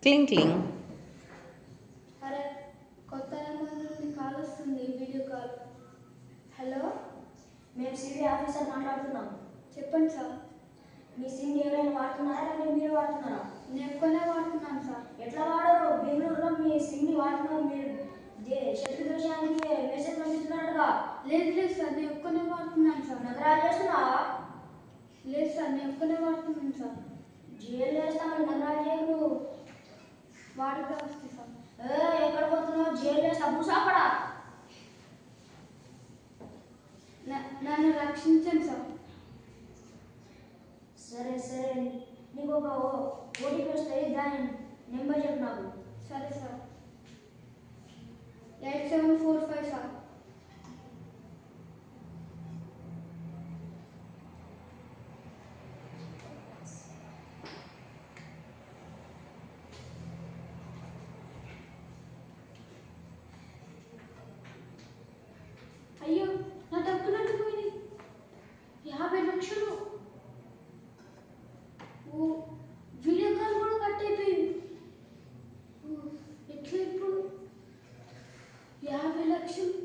క్లింగ్ క్లింగ్. అరే కొత్త నెంబర్ నుండి కాల్ వస్తుంది, వీడియో కాల్. హలో, మేము సిబి ఆఫీసర్ మాట్లాడుతున్నాం. చెప్పండి సార్. మీ సిమ్ ఎవరైనా వాడుతున్నారా లేదా మీరు వాడుతున్నారా? నేను ఎక్కువనే వాడుతున్నాను సార్. ఎట్లా వాడరు? బెంగళూరులో మీ సిమ్ని వాడుతున్నారు మీరు. శత్రు దేశానికి మెసేజ్ పంపిస్తున్నారుగా. లేదు లేదు సార్, నేను ఎక్కువనే వాడుతున్నాను సార్. నగరాలు చేస్తున్నావా? లేదు సార్, నేను ఎక్కువనే వాడుతున్నాను సార్. జైలు వేస్తామని నగరాలు చేయకు. వాడుగా వస్తుంది సార్. ఎక్కడ పోతున్నావు? జైలు వేస్తా భూసాపడా. నన్ను రక్షించండి సార్. సరే సరే, నీకు ఒక ఓటీపీ వస్తుంది, దాని నెంబర్ చెప్పు నాకు. సరే సార్. 8745 సార్. అయ్యో, నా డబ్బులు అంటుపోయింది. 50 లక్షలు. వీడియో కాల్ కూడా కట్ అయిపోయింది. ఎట్లా ఇప్పుడు? 50 లక్షలు.